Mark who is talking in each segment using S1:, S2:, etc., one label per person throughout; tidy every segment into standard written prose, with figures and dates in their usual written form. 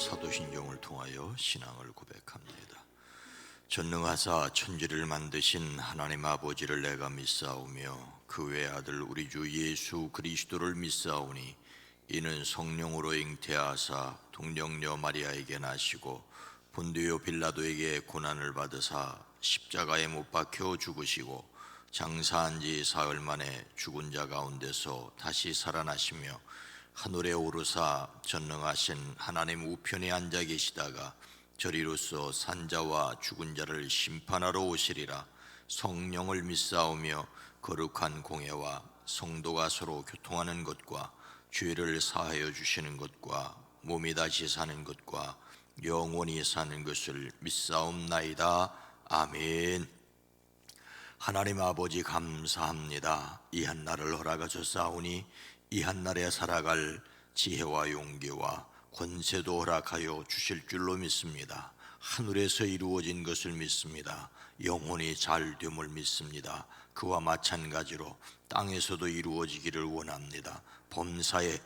S1: 사도신경을 통하여 신앙을 고백합니다. 전능하사 천지를 만드신 하나님 아버지를 내가 믿사오며 그 외아들 우리 주 예수 그리스도를 믿사오니 이는 성령으로 잉태하사 동정녀 마리아에게 나시고 본디오 빌라도에게 고난을 받으사 십자가에 못 박혀 죽으시고 장사한 지 사흘 만에 죽은 자 가운데서 다시 살아나시며 하늘에 오르사 전능하신 하나님 우편에 앉아 계시다가 저리로서 산자와 죽은 자를 심판하러 오시리라. 성령을 믿사오며 거룩한 공회와 성도가 서로 교통하는 것과 죄를 사하여 주시는 것과 몸이 다시 사는 것과 영원히 사는 것을 믿사옵나이다. 아멘. 하나님 아버지 감사합니다. 이 한날을 허락하셨사오니 이 한날에 살아갈 지혜와 용기와 권세도 허락하여 주실 줄로 믿습니다. 하늘에서 이루어진 것을 믿습니다. 영원히 잘 됨을 믿습니다. 그와 마찬가지로 땅에서도 이루어지기를 원합니다. 범사에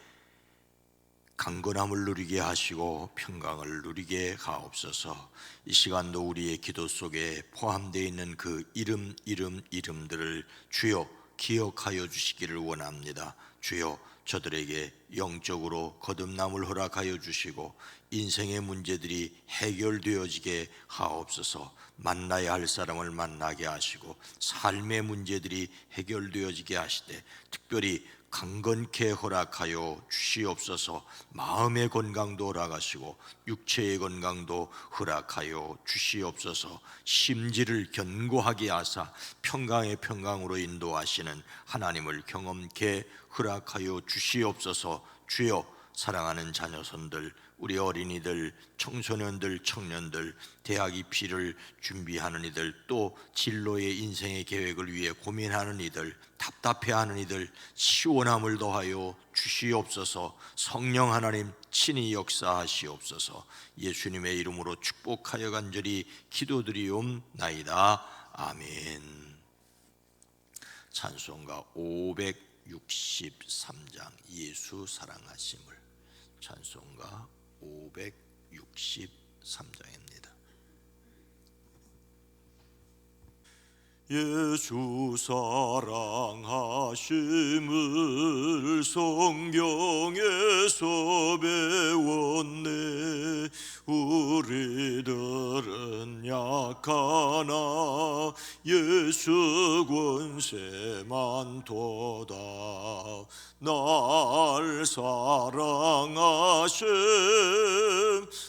S1: 강건함을 누리게 하시고 평강을 누리게 하옵소서. 이 시간도 우리의 기도 속에 포함되어 있는 그 이름들을 주여 기억하여 주시기를 원합니다. 주여 저들에게 영적으로 거듭남을 허락하여 주시고 인생의 문제들이 해결되어지게 하옵소서. 만나야 할 사람을 만나게 하시고 삶의 문제들이 해결되어지게 하시되 특별히 강건케 허락하여 주시옵소서. 마음의 건강도 허락하시고 육체의 건강도 허락하여 주시옵소서. 심지를 견고하게 하사 평강의 평강으로 인도하시는 하나님을 경험케 허락하여 주시옵소서. 주여 사랑하는 자녀손들, 우리 어린이들, 청소년들, 청년들, 대학 입시를 준비하는 이들, 또 진로의 인생의 계획을 위해 고민하는 이들, 답답해하는 이들 시원함을 더하여 주시옵소서. 성령 하나님 친히 역사하시옵소서. 예수님의 이름으로 축복하여 간절히 기도드리옵나이다. 아멘. 찬송가 563장 예수 사랑하심을. 찬송가 563장입니다.
S2: 예수 사랑하심을 성경에서 배웠네. 우리들은 약하나 예수 권세만 도다. 날 사랑하심,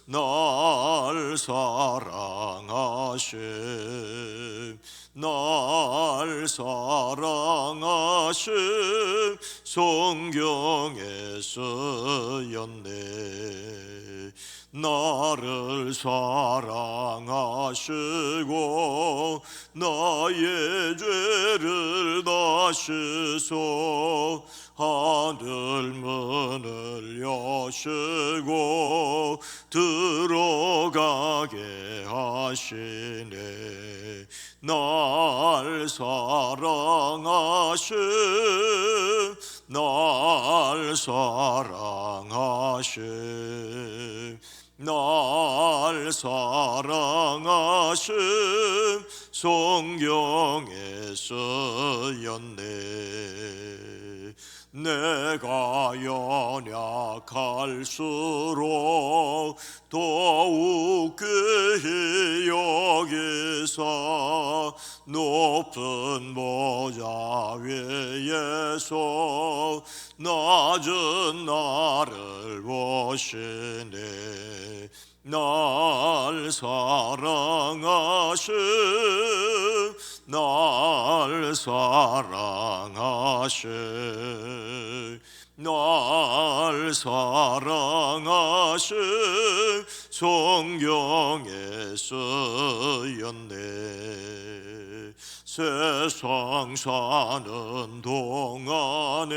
S2: 날 사랑하심, 날 사랑하심 성경에 쓰였네. 나를 사랑하시고 나의 죄를 다시소 하늘 문을 여시고 들어가게 하시네. 날 사랑하심, 날 사랑하심, 날 사랑하심 성경에 쓰였네. 내가 연약할수록 더욱 귀히 여기사 높은 보좌 위에서 낮은 나를 보시네. 날 사랑하심, 날 사랑하심, 날 사랑하심 성경에 쓰였네. 세상 사는 동안에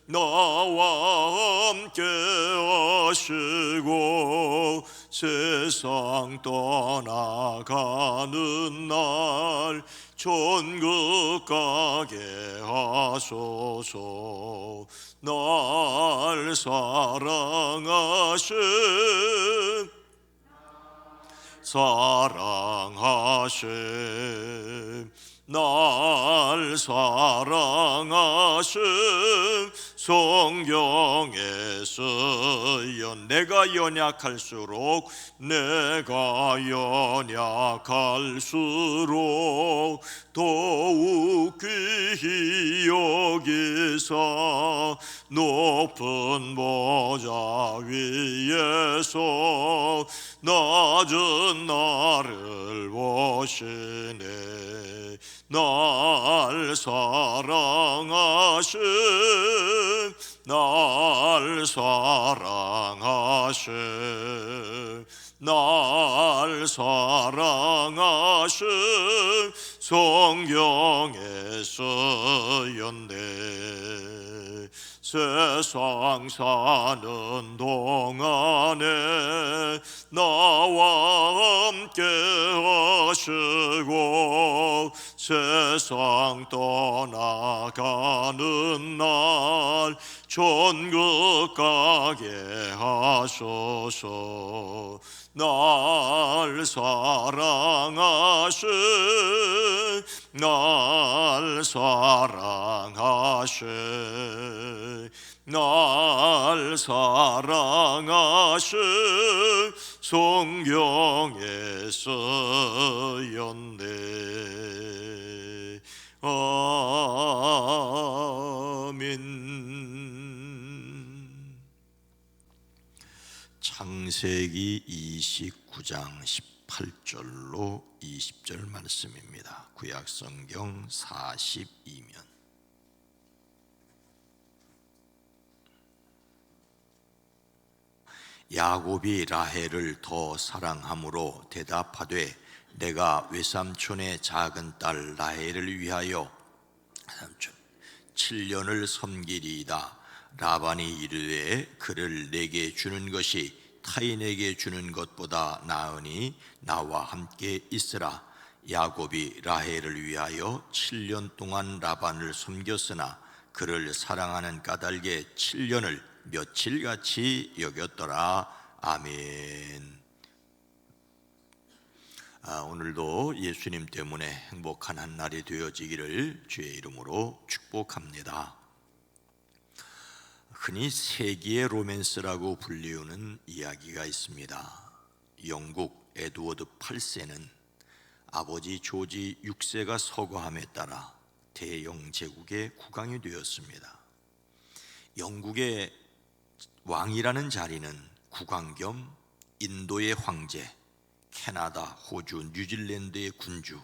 S2: 나와 함께 하시고 세상 떠나가는 날 천국 가게 하소서. 날 사랑하심 날 사랑하심 성경에 쓰여 내가 연약할수록 더욱 귀히 여기사 높은 보좌 위에서 낮은 나를 보시네. 날 사랑하심 날 사랑하심 날 사랑하심 성경에 쓰였네. 세상 사는 동안에 나와 함께 하시고 세상 떠나가는 날 천국 가게 하소서. 날 사랑하심 날 사랑하심 날 사랑하심 성경에 쓰였네. 아멘.
S1: 창세기 29장 18절로 20절 말씀입니다. 구약성경 42면. 야곱이 라헬을 더 사랑함으로 대답하되 내가 외삼촌의 작은 딸 라헬을 위하여 7년을 섬기리이다. 라반이 이르되 그를 내게 주는 것이 타인에게 주는 것보다 나으니 나와 함께 있으라. 야곱이 라헬을 위하여 7년 동안 라반을 섬겼으나 그를 사랑하는 까닭에 7년을 며칠같이 여겼더라. 아멘. 오늘도 예수님 때문에 행복한 한 날이 되어지기를 주의 이름으로 축복합니다. 흔히 세기의 로맨스라고 불리우는 이야기가 있습니다. 영국 에드워드 8세는 아버지 조지 6세가 서거함에 따라 대영 제국의 국왕이 되었습니다. 영국의 왕이라는 자리는 국왕 겸 인도의 황제, 캐나다, 호주, 뉴질랜드의 군주,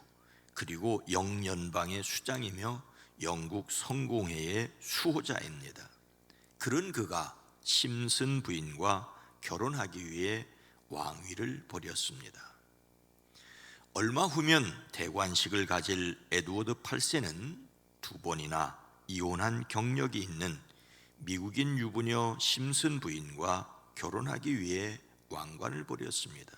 S1: 그리고 영연방의 수장이며 영국 성공회의 수호자입니다. 그런 그가 심슨 부인과 결혼하기 위해 왕위를 버렸습니다. 얼마 후면 대관식을 가질 에드워드 8세는 두 번이나 이혼한 경력이 있는 미국인 유부녀 심슨 부인과 결혼하기 위해 왕관을 버렸습니다.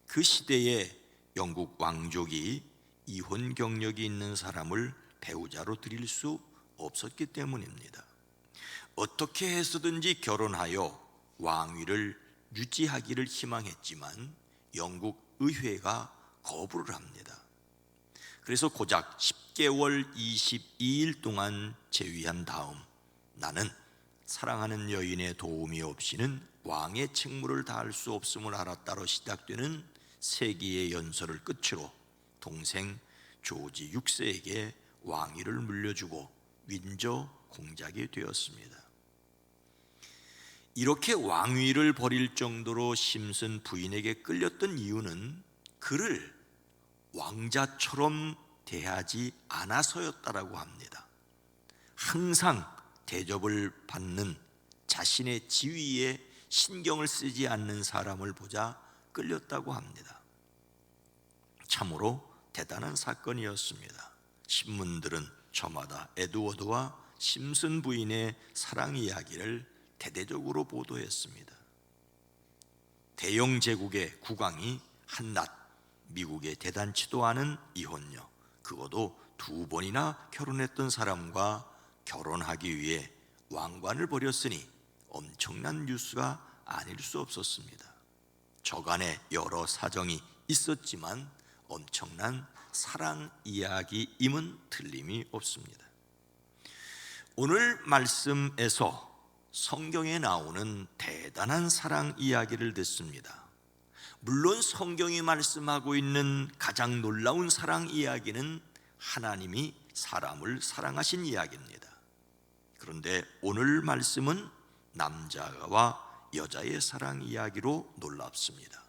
S1: 그 시대에 영국 왕족이 이혼 경력이 있는 사람을 배우자로 드릴 수 없었기 때문입니다. 어떻게 해서든지 결혼하여 왕위를 유지하기를 희망했지만 영국 의회가 거부를 합니다. 그래서 고작 10개월 22일 동안 재위한 다음 나는 사랑하는 여인의 도움이 없이는 왕의 책무를 다할 수 없음을 알았다로 시작되는 세기의 연설을 끝으로 동생 조지 6세에게 왕위를 물려주고 윈저 공작이 되었습니다. 이렇게 왕위를 버릴 정도로 심슨 부인에게 끌렸던 이유는 그를 왕자처럼 대하지 않아서였다라고 합니다. 항상 대접을 받는 자신의 지위에 신경을 쓰지 않는 사람을 보자 끌렸다고 합니다. 참으로 대단한 사건이었습니다. 신문들은 저마다 에드워드와 심슨 부인의 사랑 이야기를 대대적으로 보도했습니다. 대영 제국의 국왕이 한낱 미국에 대단치도 않은 이혼녀 그것도 2번이나 결혼했던 사람과 결혼하기 위해 왕관을 버렸으니 엄청난 뉴스가 아닐 수 없었습니다. 저간에 여러 사정이 있었지만 엄청난 사랑 이야기임은 틀림이 없습니다. 오늘 말씀에서 성경에 나오는 대단한 사랑 이야기를 듣습니다. 물론 성경이 말씀하고 있는 가장 놀라운 사랑 이야기는 하나님이 사람을 사랑하신 이야기입니다. 그런데 오늘 말씀은 남자와 여자의 사랑 이야기로 놀랍습니다.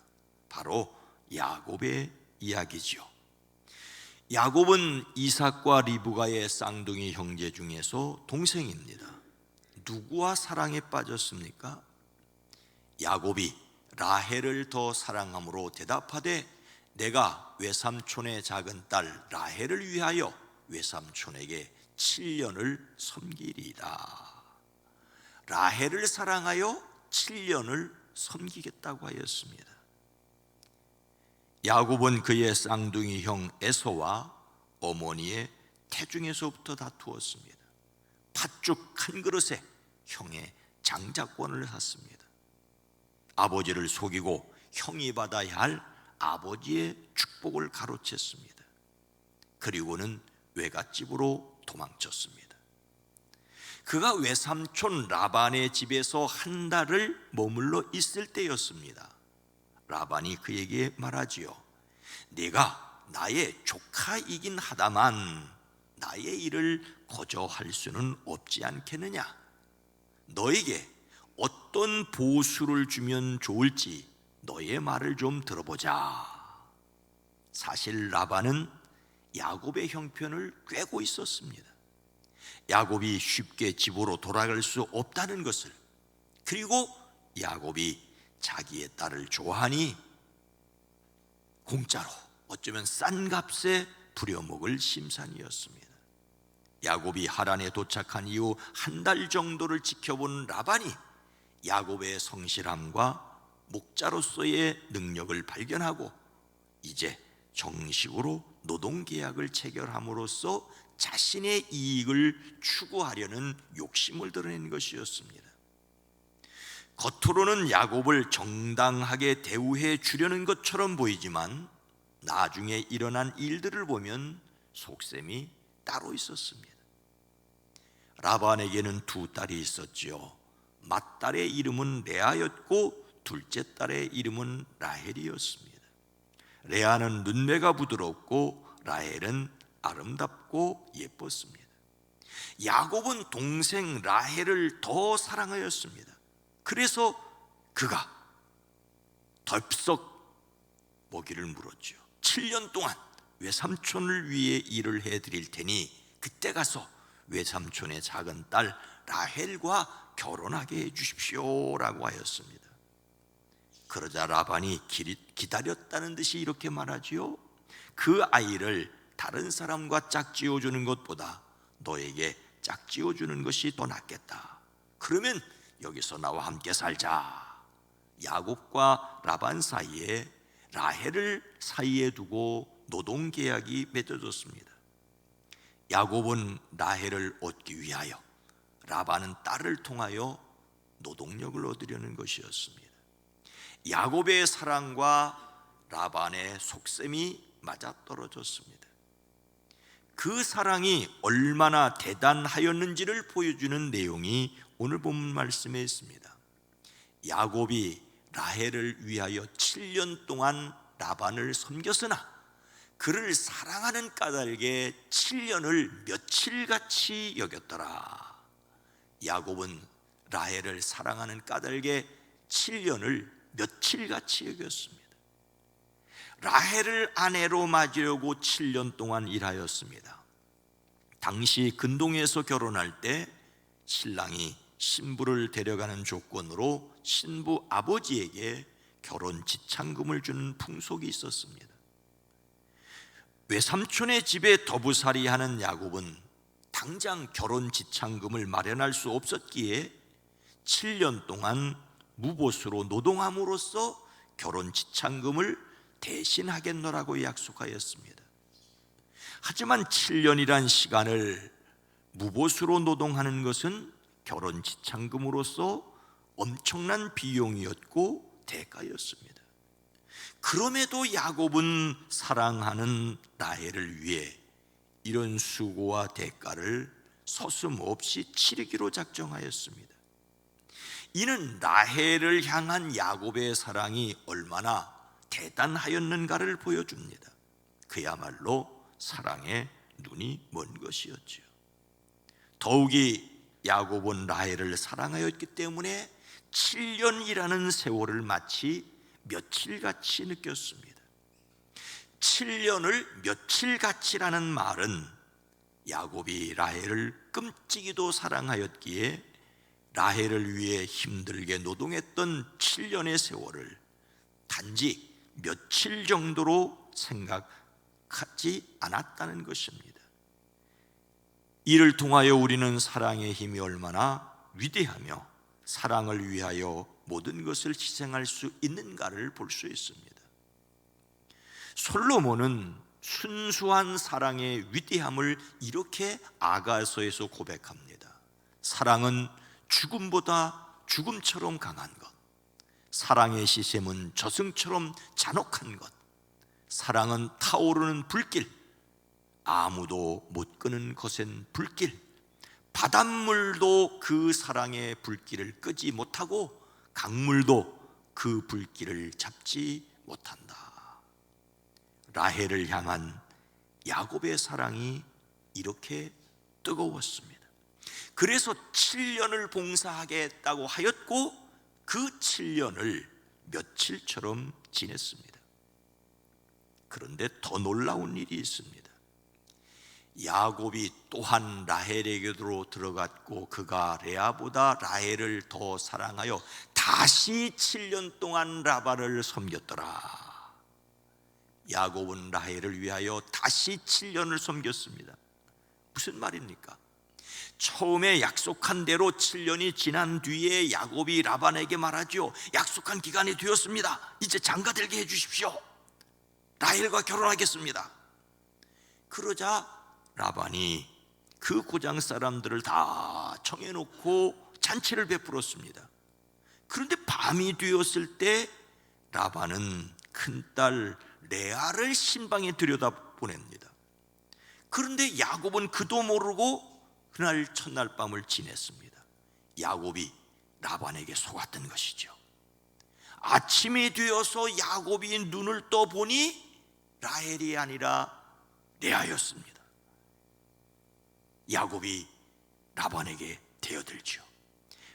S1: 바로 야곱의 이야기지요. 야곱은 이삭과 리브가의 쌍둥이 형제 중에서 동생입니다. 누구와 사랑에 빠졌습니까? 야곱이 라헬을 더 사랑함으로 대답하되 내가 외삼촌의 작은 딸 라헬을 위하여 외삼촌에게 7년을 섬기리이다. 라헬을 사랑하여 7년을 섬기겠다고 하였습니다. 야곱은 그의 쌍둥이 형 에서와 어머니의 태중에서부터 다투었습니다. 팥죽 한 그릇에 형의 장자권을 샀습니다. 아버지를 속이고 형이 받아야 할 아버지의 축복을 가로챘습니다. 그리고는 외갓집으로 도망쳤습니다. 그가 외삼촌 라반의 집에서 한 달을 머물러 있을 때였습니다. 라반이 그에게 말하지요. 네가 나의 조카이긴 하다만 나의 일을 거저할 수는 없지 않겠느냐? 너에게 어떤 보수를 주면 좋을지 너의 말을 좀 들어보자. 사실 라반은 야곱의 형편을 꿰고 있었습니다. 야곱이 쉽게 집으로 돌아갈 수 없다는 것을, 그리고 야곱이 자기의 딸을 좋아하니 공짜로 어쩌면 싼 값에 부려먹을 심산이었습니다. 야곱이 하란에 도착한 이후 한 달 정도를 지켜본 라반이 야곱의 성실함과 목자로서의 능력을 발견하고 이제 정식으로 노동계약을 체결함으로써 자신의 이익을 추구하려는 욕심을 드러낸 것이었습니다. 겉으로는 야곱을 정당하게 대우해 주려는 것처럼 보이지만 나중에 일어난 일들을 보면 속셈이 따로 있었습니다. 라반에게는 2딸이 있었지요. 맏딸의 이름은 레아였고 둘째 딸의 이름은 라헬이었습니다. 레아는 눈매가 부드럽고 라헬은 아름답고 예뻤습니다. 야곱은 동생 라헬을 더 사랑하였습니다. 그래서 그가 덜썩 먹이를 물었죠. 7년 동안 외삼촌을 위해 일을 해드릴 테니 그때 가서 외삼촌의 작은 딸 라헬과 결혼하게 해주십시오 라고 하였습니다. 그러자 라반이 기다렸다는 듯이 이렇게 말하지요. 그 아이를 다른 사람과 짝지어주는 것보다 너에게 짝지어주는 것이 더 낫겠다. 그러면 여기서 나와 함께 살자. 야곱과 라반 사이에 라헬을 사이에 두고 노동계약이 맺어졌습니다. 야곱은 라헬을 얻기 위하여, 라반은 딸을 통하여 노동력을 얻으려는 것이었습니다. 야곱의 사랑과 라반의 속셈이 맞아떨어졌습니다. 그 사랑이 얼마나 대단하였는지를 보여주는 내용이 오늘 본문 말씀에 있습니다. 야곱이 라헬을 위하여 7년 동안 라반을 섬겼으나 그를 사랑하는 까닭에 7년을 며칠같이 여겼더라. 야곱은 라헬을 사랑하는 까닭에 7년을 며칠같이 여겼습니다. 라헬을 아내로 맞이하고 7년 동안 일하였습니다. 당시 근동에서 결혼할 때 신랑이 신부를 데려가는 조건으로 신부 아버지에게 결혼 지참금을 주는 풍속이 있었습니다. 외삼촌의 집에 더부살이 하는 야곱은 당장 결혼 지참금을 마련할 수 없었기에 7년 동안 무보수로 노동함으로써 결혼 지참금을 대신하겠노라고 약속하였습니다. 하지만 7년이란 시간을 무보수로 노동하는 것은 결혼 지참금으로서 엄청난 비용이었고 대가였습니다. 그럼에도 야곱은 사랑하는 라헬을 위해 이런 수고와 대가를 서슴없이 치르기로 작정하였습니다. 이는 라헬을 향한 야곱의 사랑이 얼마나 대단하였는가를 보여줍니다. 그야말로 사랑에 눈이 먼 것이었지요. 더욱이 야곱은 라헬을 사랑하였기 때문에 7년이라는 세월을 마치 며칠같이 느꼈습니다. 7년을 며칠같이라는 말은 야곱이 라헬을 끔찍이도 사랑하였기에 라헬을 위해 힘들게 노동했던 7년의 세월을 단지 며칠 정도로 생각하지 않았다는 것입니다. 이를 통하여 우리는 사랑의 힘이 얼마나 위대하며 사랑을 위하여 모든 것을 희생할 수 있는가를 볼 수 있습니다. 솔로몬은 순수한 사랑의 위대함을 이렇게 아가서에서 고백합니다. 사랑은 죽음보다 죽음처럼 강한 것, 사랑의 시샘은 저승처럼 잔혹한 것, 사랑은 타오르는 불길, 아무도 못 끄는 거센 불길, 바닷물도 그 사랑의 불길을 끄지 못하고 강물도 그 불길을 잡지 못한다. 라헬을 향한 야곱의 사랑이 이렇게 뜨거웠습니다. 그래서 7년을 봉사하겠다고 하였고 그 7년을 며칠처럼 지냈습니다. 그런데 더 놀라운 일이 있습니다. 야곱이 또한 라헬에게로 들어갔고 그가 레아보다 라헬을 더 사랑하여 다시 7년 동안 라반을 섬겼더라. 야곱은 라헬을 위하여 다시 7년을 섬겼습니다. 무슨 말입니까? 처음에 약속한 대로 7년이 지난 뒤에 야곱이 라반에게 말하죠. 약속한 기간이 되었습니다. 이제 장가들게 해주십시오. 라헬과 결혼하겠습니다. 그러자 라반이 그 고장 사람들을 다 청해놓고 잔치를 베풀었습니다. 그런데 밤이 되었을 때 라반은 큰딸 레아를 신방에 들여다보냅니다. 그런데 야곱은 그도 모르고 그날 첫날 밤을 지냈습니다. 야곱이 라반에게 속았던 것이죠. 아침이 되어서 야곱이 눈을 떠보니 라헬이 아니라 레아였습니다. 야곱이 라반에게 대어들죠.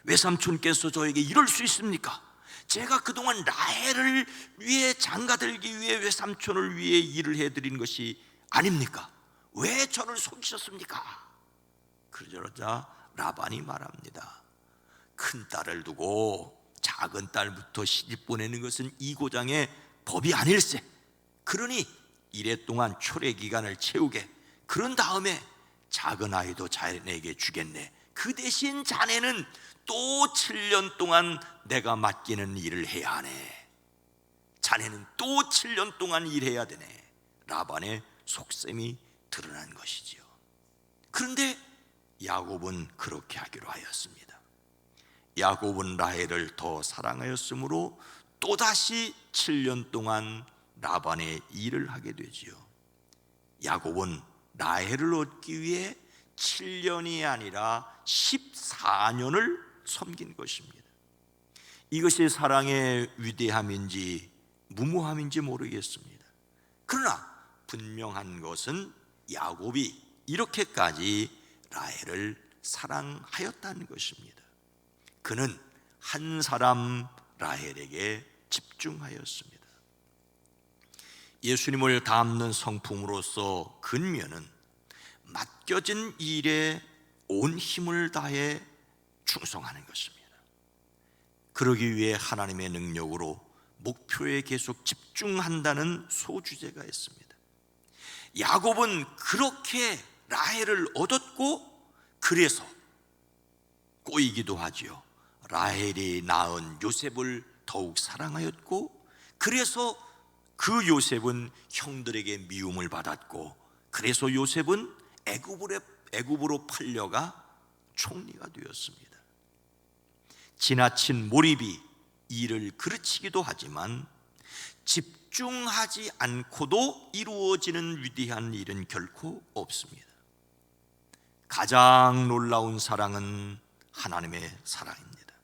S1: 외삼촌께서 저에게 이럴 수 있습니까? 제가 그동안 라헬을 위해 장가들기 위해 외삼촌을 위해 일을 해드린 것이 아닙니까? 왜 저를 속이셨습니까? 그러자 라반이 말합니다. 큰 딸을 두고 작은 딸부터 시집 보내는 것은 이 고장의 법이 아닐세. 그러니 이래 동안 초래 기간을 채우게. 그런 다음에 작은 아이도 자네에게 주겠네. 그 대신 자네는 또 7년 동안 내가 맡기는 일을 해야 하네. 자네는 또 7년 동안 일해야 되네. 라반의 속셈이 드러난 것이지요. 그런데 야곱은 그렇게 하기로 하였습니다. 야곱은 라헬을 더 사랑하였으므로 또다시 7년 동안 라반의 일을 하게 되지요. 야곱은 라헬을 얻기 위해 7년이 아니라 14년을 섬긴 것입니다. 이것이 사랑의 위대함인지 무모함인지 모르겠습니다. 그러나 분명한 것은 야곱이 이렇게까지 라헬을 사랑하였다는 것입니다. 그는 한 사람 라헬에게 집중하였습니다. 예수님을 닮는 성품으로서 근면은 맡겨진 일에 온 힘을 다해 충성하는 것입니다. 그러기 위해 하나님의 능력으로 목표에 계속 집중한다는 소주제가 있습니다. 야곱은 그렇게 라헬을 얻었고 그래서 꼬이기도 하지요. 라헬이 낳은 요셉을 더욱 사랑하였고 그래서 그 요셉은 형들에게 미움을 받았고 그래서 요셉은 애굽으로 팔려가 총리가 되었습니다. 지나친 몰입이 일을 그르치기도 하지만 집중하지 않고도 이루어지는 위대한 일은 결코 없습니다. 가장 놀라운 사랑은 하나님의 사랑입니다.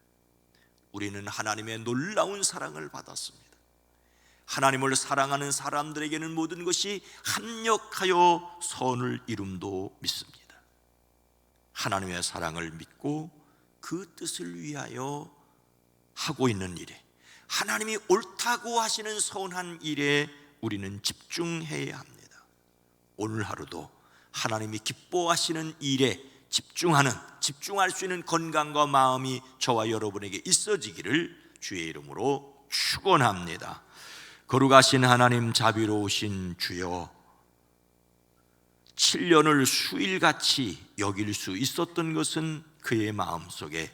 S1: 우리는 하나님의 놀라운 사랑을 받았습니다. 하나님을 사랑하는 사람들에게는 모든 것이 합력하여 선을 이룸도 믿습니다. 하나님의 사랑을 믿고 그 뜻을 위하여 하고 있는 일에, 하나님이 옳다고 하시는 선한 일에 우리는 집중해야 합니다. 오늘 하루도 하나님이 기뻐하시는 일에 집중할 수 있는 건강과 마음이 저와 여러분에게 있어지기를 주의 이름으로 축원합니다. 거룩하신 하나님, 자비로우신 주여, 7년을 수일같이 여길 수 있었던 것은 그의 마음속에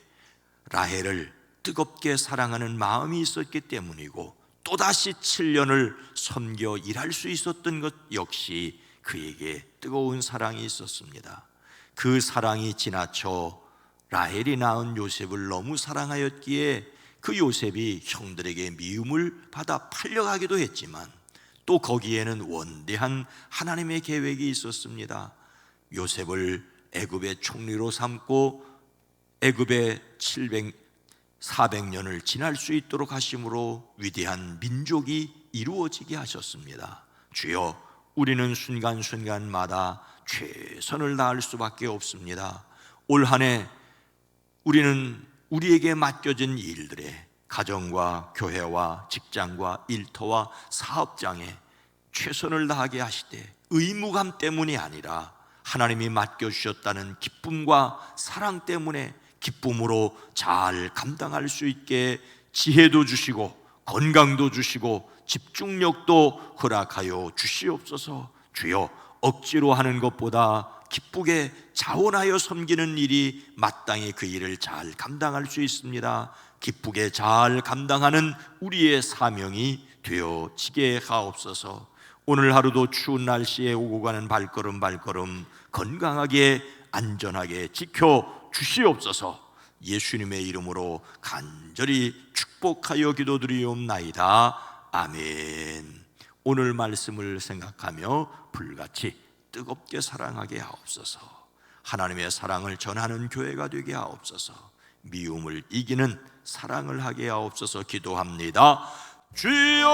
S1: 라헬을 뜨겁게 사랑하는 마음이 있었기 때문이고, 또다시 7년을 섬겨 일할 수 있었던 것 역시 그에게 뜨거운 사랑이 있었습니다. 그 사랑이 지나쳐 라헬이 낳은 요셉을 너무 사랑하였기에 그 요셉이 형들에게 미움을 받아 팔려가기도 했지만, 또 거기에는 원대한 하나님의 계획이 있었습니다. 요셉을 애굽의 총리로 삼고 애굽의 400년을 지날 수 있도록 하심으로 위대한 민족이 이루어지게 하셨습니다. 주여, 우리는 순간순간마다 최선을 다할 수밖에 없습니다. 올 한 해 우리는 우리에게 맡겨진 일들에, 가정과 교회와 직장과 일터와 사업장에 최선을 다하게 하시되, 의무감 때문이 아니라 하나님이 맡겨주셨다는 기쁨과 사랑 때문에 기쁨으로 잘 감당할 수 있게 지혜도 주시고 건강도 주시고 집중력도 허락하여 주시옵소서. 주여, 억지로 하는 것보다 기쁘게 자원하여 섬기는 일이 마땅히 그 일을 잘 감당할 수 있습니다. 기쁘게 잘 감당하는 우리의 사명이 되어지게 하옵소서. 오늘 하루도 추운 날씨에 오고 가는 발걸음 건강하게 안전하게 지켜 주시옵소서. 예수님의 이름으로 간절히 축복하여 기도드리옵나이다. 아멘. 오늘 말씀을 생각하며 불같이 뜨겁게 사랑하게 하옵소서. 하나님의 사랑을 전하는 교회가 되게 하옵소서. 미움을 이기는 사랑을 하게 하옵소서. 기도합니다. 주여,